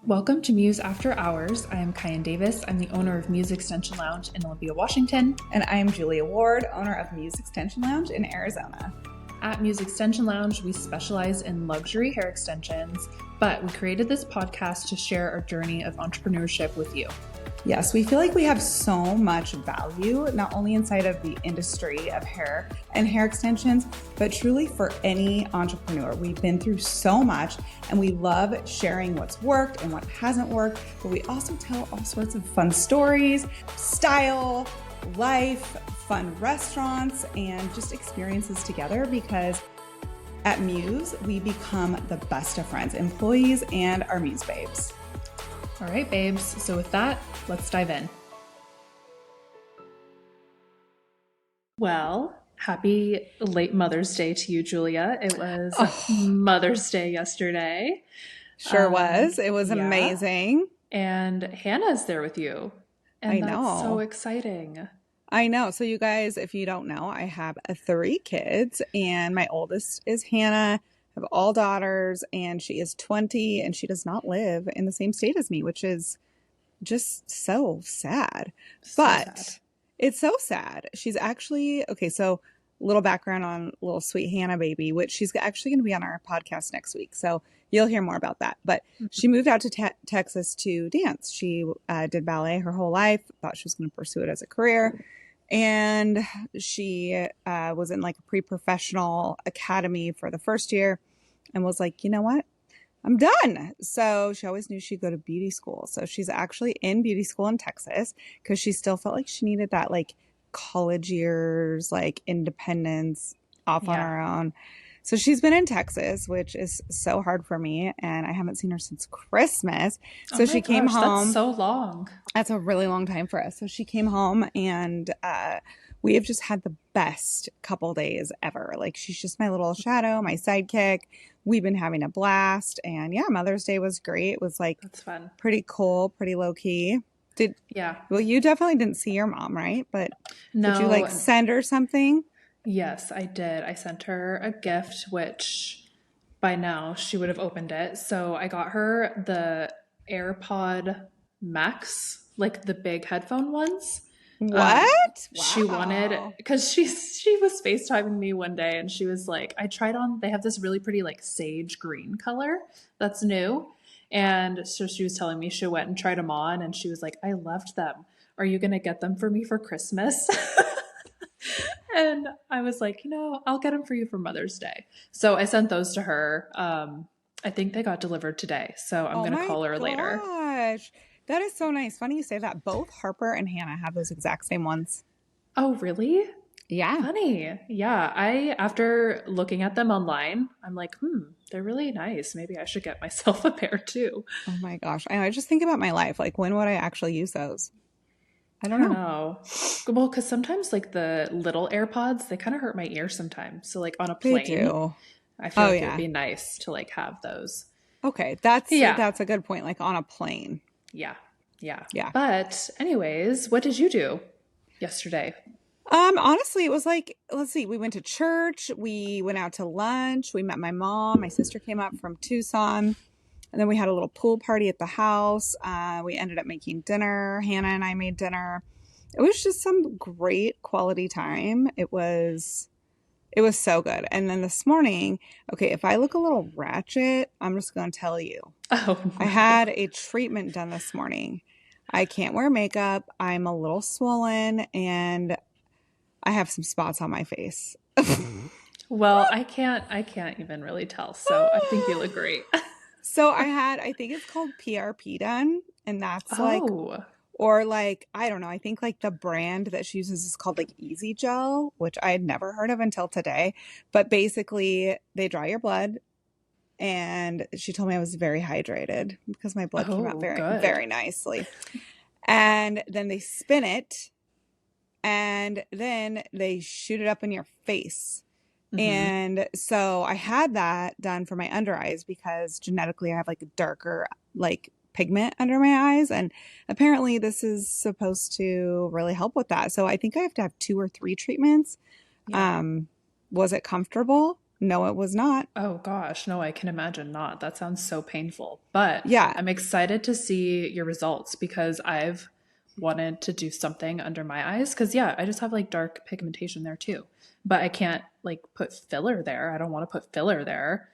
Welcome to Muse After Hours. I am Cyann Davis. I'm the owner of Muse Extension Lounge in Olympia, Washington. And I am Julia Ward, owner of Muse Extension Lounge in Arizona. At Muse Extension Lounge, we specialize in luxury hair extensions, but we created this podcast to share our journey of entrepreneurship with you. Yes, we feel like we have so much value, not only inside of the industry of hair and hair extensions, but truly for any entrepreneur. We've been through so much and we love sharing what's worked and what hasn't worked, but we also tell all sorts of fun stories, style, life, fun restaurants, and just experiences together because at Muse, we become the best of friends, employees, and our Muse babes. All right, babes. So with that, let's dive in. Well, happy late Mother's Day to you, Julia. It was Mother's Day yesterday. Sure was. It was amazing. And Hannah's there with you. And that's so exciting. I know. So you guys, if you don't know, I have 3 kids and my oldest is Hannah. I have all daughters and she is 20 and she does not live in the same state as me, which is just so sad. It's so sad. She's actually, okay, so a little background on little sweet Hannah baby, which she's actually going to be on our podcast next week. So you'll hear more about that. But she moved out to Texas to dance. She did ballet her whole life, thought she was going to pursue it as a career. And she was in like a pre-professional academy for the first year and was like, you know what? I'm done. So she always knew she'd go to beauty school. So she's actually in beauty school in Texas because she still felt like she needed that like college years, like independence off on her own. So she's been in Texas, which is so hard for me. And I haven't seen her since Christmas. So she came home. That's so long. That's a really long time for us. So she came home and we have just had the best couple days ever. Like she's just my little shadow, my sidekick. We've been having a blast. And yeah, Mother's Day was great. It was like that's fun. Pretty cool, pretty low key. Well, you definitely didn't see your mom, right? But no. Did you like send her something? Yes, I did. I sent her a gift, which by now she would have opened it. So I got her the AirPod Max, like the big headphone ones. What? Wow. She wanted, because she was FaceTiming me one day and she was like, I tried on, they have this really pretty like sage green color that's new. And so she was telling me she went and tried them on and she was like, I loved them. Are you going to get them for me for Christmas? And I was like, I'll get them for you for Mother's Day. So I sent those to her. I think they got delivered today. So I'm going to call her later. Gosh, that is so nice. Funny you say that. Both Harper and Hannah have those exact same ones. Oh, really? Yeah. Funny. Yeah. After looking at them online, I'm like, they're really nice. Maybe I should get myself a pair too. Oh my gosh. I just think about my life. Like, when would I actually use those? I don't know. Well, because sometimes like the little AirPods, they kind of hurt my ear sometimes. So like on a plane, I feel like it would be nice to like have those. Okay. That's a good point. Like on a plane. Yeah. But anyways, what did you do yesterday? Honestly, it was like, let's see, we went to church, we went out to lunch, we met my mom, my sister came up from Tucson. And then we had a little pool party at the house. We ended up making dinner. Hannah and I made dinner. It was just some great quality time. It was so good. And then this morning, okay, if I look a little ratchet, I'm just going to tell you. Oh, no. I had a treatment done this morning. I can't wear makeup. I'm a little swollen and I have some spots on my face. Well, I can't even really tell. So I think you look great. So I think it's called PRP done. And that's or like, I don't know. I think like the brand that she uses is called like Easy Gel, which I had never heard of until today. But basically they draw your blood. And she told me I was very hydrated because my blood came out very nicely. And then they spin it and then they shoot it up in your face. And so I had that done for my under eyes because genetically I have like a darker like pigment under my eyes. And apparently this is supposed to really help with that. So I think I have to have 2 or 3 treatments. Yeah. Was it comfortable? No, it was not. Oh gosh, no, I can imagine not. That sounds so painful. But Yeah. I'm excited to see your results because I've wanted to do something under my eyes. Because, yeah, I just have like dark pigmentation there too. But I can't like put filler there. I don't want to put filler there.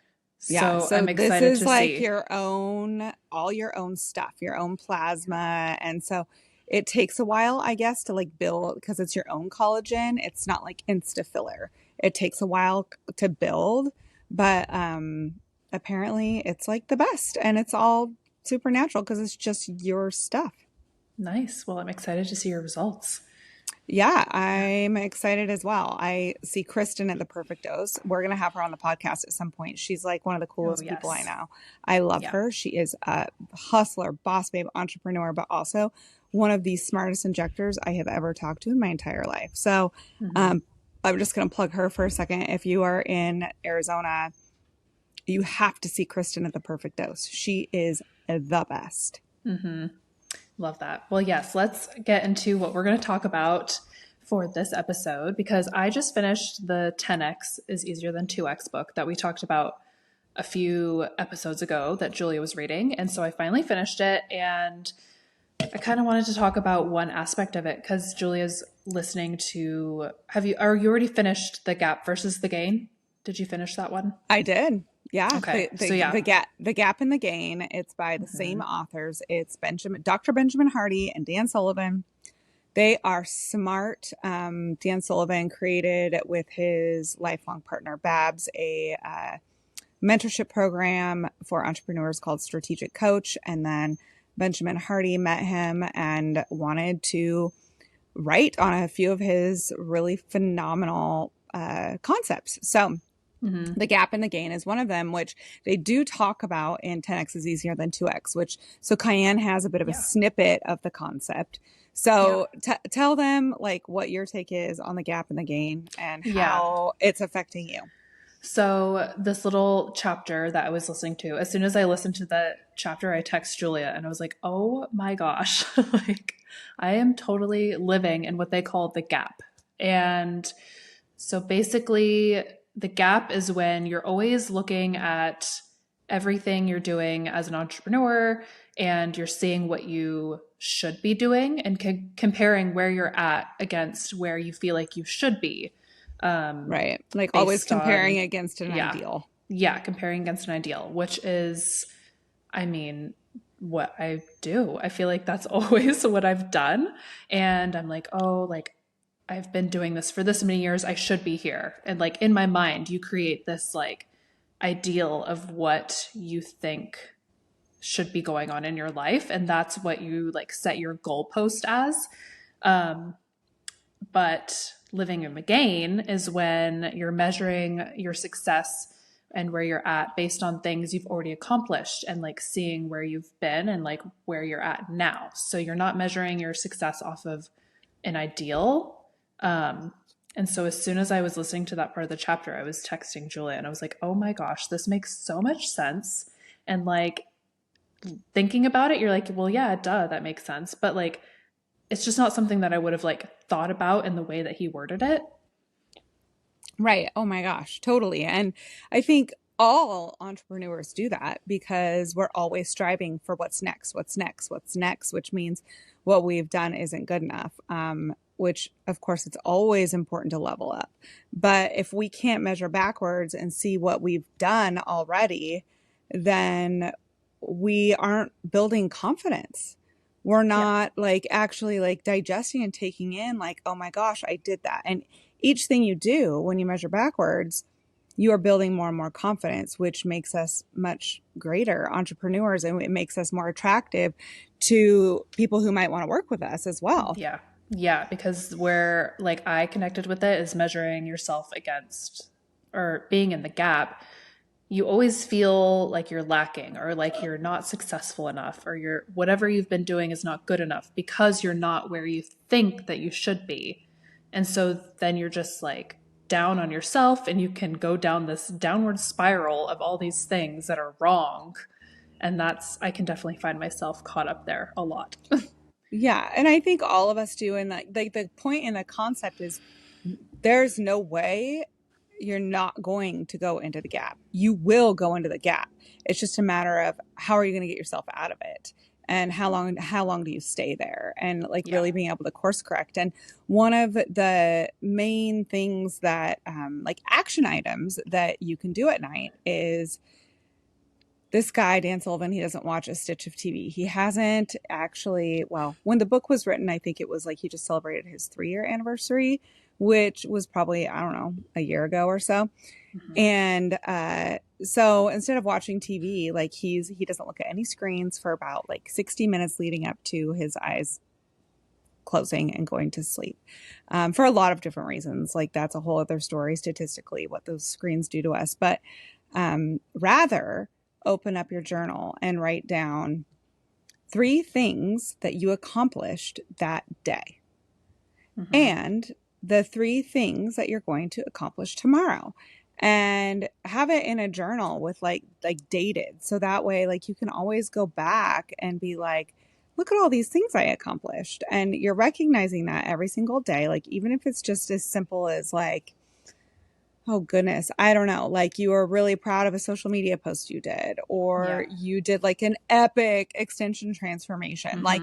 Yeah. So So I'm this excited is to like see. your own, all your own stuff, your own plasma. And so it takes a while, I guess, to like build because it's your own collagen. It's not like insta filler. It takes a while to build, but apparently it's like the best and it's all supernatural because it's just your stuff. Nice. Well, I'm excited to see your results. Yeah, Yeah. I'm excited as well. I see Kristen at the Perfect Dose. We're going to have her on the podcast at some point. She's like one of the Oh, coolest people I yes. know. I love Yeah. her. She is a hustler, boss babe, entrepreneur, but also one of the smartest injectors I have ever talked to in my entire life. So Hmm. um, I'm just going to plug her for a second. If you are in Arizona, you have to see Kristen at the Perfect Dose. She is the best. Hmm. Love that. Well, yes, let's get into what we're going to talk about for this episode because I just finished the 10x is easier than 2x book that we talked about a few episodes ago that Julia was reading. And so I finally finished it and I kind of wanted to talk about one aspect of it because Julia's listening to are you already finished The Gap versus the Gain? Did you finish that one? I did. Yeah, Okay. So yeah. the gap and the gain. It's by the same authors. It's Dr. Benjamin Hardy and Dan Sullivan. They are smart. Dan Sullivan created with his lifelong partner Babs a mentorship program for entrepreneurs called Strategic Coach, and then Benjamin Hardy met him and wanted to write on a few of his really phenomenal concepts. So Hmm. the gap and the gain is one of them, which they do talk about in 10x is easier than 2x, which so Cyann has a bit of a Yeah. snippet of the concept. Yeah. So tell them like what your take is on the gap and the gain and Yeah. how it's affecting you. So this little chapter that I was listening to, as soon as I listened to the chapter, I text Julia and I was like, "Oh my gosh, like I am totally living in what they call the gap." And so basically, the gap is when you're always looking at everything you're doing as an entrepreneur and you're seeing what you should be doing and comparing where you're at against where you feel like you should be, Right. Like always based comparing on, against an yeah, ideal. yeah, comparing against an ideal, which is, I mean, what I do. I feel like that's always what I've done. And I'm like, oh, like I've been doing this for this many years. I should be here. And like in my mind, you create this like ideal of what you think should be going on in your life. And that's what you like set your goalpost as. Um, but living in the gain is when you're measuring your success and where you're at based on things you've already accomplished and like seeing where you've been and like where you're at now. So you're not measuring your success off of an ideal. Um, and so as soon as I was listening to that part of the chapter, I was texting Julia and I was like, oh my gosh, this makes so much sense. And like thinking about it, you're like, well, yeah, duh, that makes sense. But like, it's just not something that I would have like thought about in the way that he worded it. Right. Oh my gosh, totally. And I think all entrepreneurs do that because we're always striving for what's next, what's next, what's next, which means what we've done isn't good enough. Which of course it's always important to level up. But if we can't measure backwards and see what we've done already, then we aren't building confidence. We're Yeah. not like actually like digesting and taking in like, oh my gosh, I did that. And each thing you do when you measure backwards, you are building more and more confidence, which makes us much greater entrepreneurs and it makes us more attractive to people who might want to work with us as well. Yeah. Yeah. Because where like I connected with it is measuring yourself against or being in the gap. You always feel like you're lacking or like you're not successful enough or you're whatever you've been doing is not good enough because you're not where you think that you should be. And so then you're just like down on yourself and you can go down this downward spiral of all these things that are wrong. And that's, I can definitely find myself caught up there a lot. Yeah. And I think all of us do. And like the point in the concept is there's no way you're not going to go into the gap. You will go into the gap. It's just a matter of how are you going to get yourself out of it, and how long do you stay there, and like Yeah. really being able to course correct. And one of the main things that like action items that you can do at night is, this guy, Dan Sullivan, he doesn't watch a stitch of TV. He hasn't actually, well, when the book was written, I think it was like he just celebrated his 3-year anniversary, which was probably, I don't know, a year ago or so. Mhm. And so instead of watching TV, like he doesn't look at any screens for about like 60 minutes leading up to his eyes closing and going to sleep, for a lot of different reasons. Like that's a whole other story statistically, what those screens do to us. But rather open up your journal and write down 3 things that you accomplished that day, Mhm. and the 3 things that you're going to accomplish tomorrow, and have it in a journal with like dated. So that way, like you can always go back and be like, look at all these things I accomplished. And you're recognizing that every single day. Like, even if it's just as simple as like, oh goodness, I don't know, like you were really proud of a social media post you did, or Yeah. you did like an epic extension transformation. Like,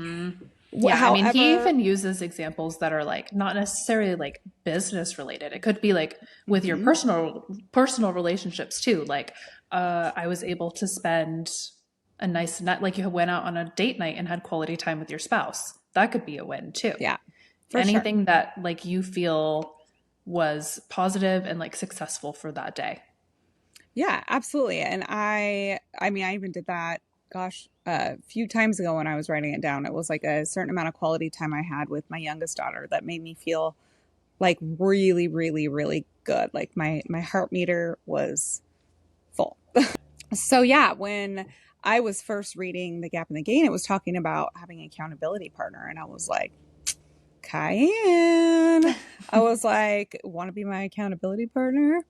Yeah, I mean, he however, even uses examples that are like not necessarily like business related. It could be like with your mhm, personal relationships too. Like, I was able to spend a night, like you went out on a date night and had quality time with your spouse. That could be a win too. yeah, for sure. Anything that like you feel was positive and like successful for that day. Yeah, absolutely. And I mean, I even did that, gosh, a few times ago when I was writing it down. It was like a certain amount of quality time I had with my youngest daughter that made me feel like really, really, really good. Like my heart meter was full. So yeah, when I was first reading The Gap and the Gain, it was talking about having an accountability partner, and I was like, Cyann. I was like, want to be my accountability partner?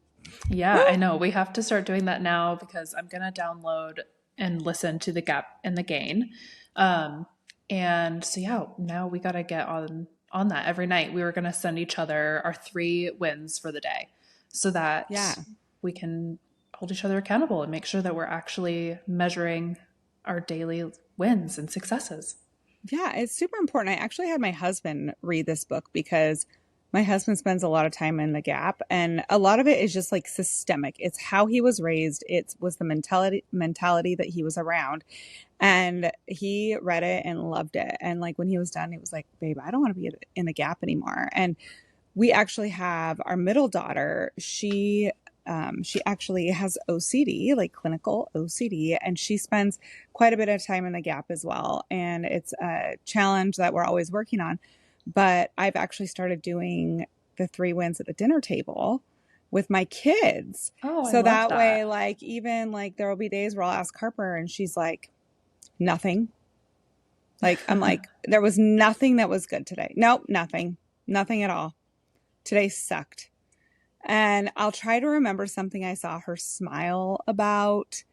Yeah, I know. We have to start doing that now because I'm going to download and listen to the Gap and the Gain. Um, and so yeah, now we got to get on that every night. We were going to send each other our 3 wins for the day so that Yeah. we can hold each other accountable and make sure that we're actually measuring our daily wins and successes. Yeah, it's super important. I actually had my husband read this book because my husband spends a lot of time in the gap, and a lot of it is just like systemic. It's how he was raised. It was the mentality that he was around. And he read it and loved it. And like when he was done, he was like, babe, I don't want to be in the gap anymore. And we actually have our middle daughter. She actually has OCD, like clinical OCD, and she spends quite a bit of time in the gap as well. And it's a challenge that we're always working on. But I've actually started doing the 3 wins at the dinner table with my kids. Oh, I So love that way, that. like, even like there will be days where I'll ask Harper and she's like, nothing. Like, I'm like, there was nothing that was good today. Nope, nothing. Nothing at all. Today sucked. And I'll try to remember something I saw her smile about,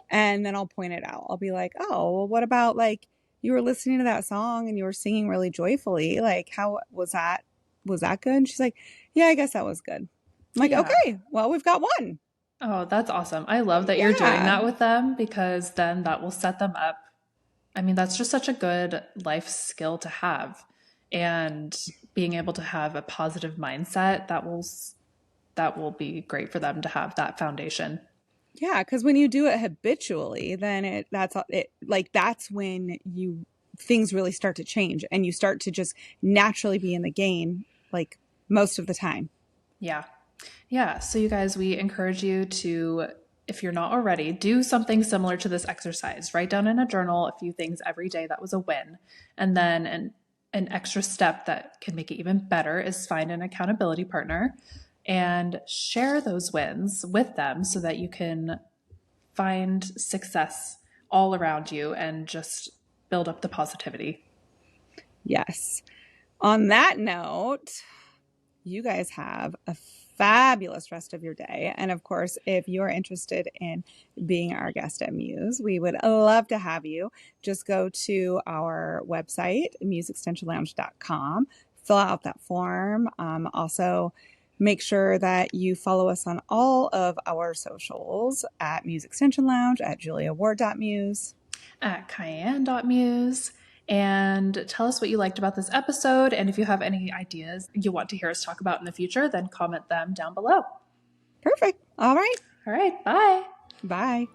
and then I'll point it out. I'll be like, oh, well, what about like you were listening to that song and you were singing really joyfully? Like, how was that? Was that good? And she's like, yeah, I guess that was good. I'm like, Yeah. okay, well, we've got one. Oh, that's awesome. I love that you're doing Yeah. that with them because then that will set them up. I mean, that's just such a good life skill to have. And being able to have a positive mindset that will be great for them to have that foundation. Yeah, because when you do it habitually, then that's when things really start to change and you start to just naturally be in the game like most of the time. Yeah. Yeah. So, you guys, we encourage you to, if you're not already, do something similar to this exercise. Write down in a journal a few things every day that was a win. And then an extra step that can make it even better is find an accountability partner and share those wins with them so that you can find success all around you and just build up the positivity. Yes. On that note, you guys have a fabulous rest of your day. And of course, if you're interested in being our guest at Muse, we would love to have you. Just go to our website, museextensionlounge.com, fill out that form. Also, Make sure that you follow us on all of our socials at Muse Extension Lounge, at juliaward.muse. At Cyann.muse. And tell us what you liked about this episode. And if you have any ideas you want to hear us talk about in the future, then comment them down below. Perfect. All right. All right. Bye. Bye.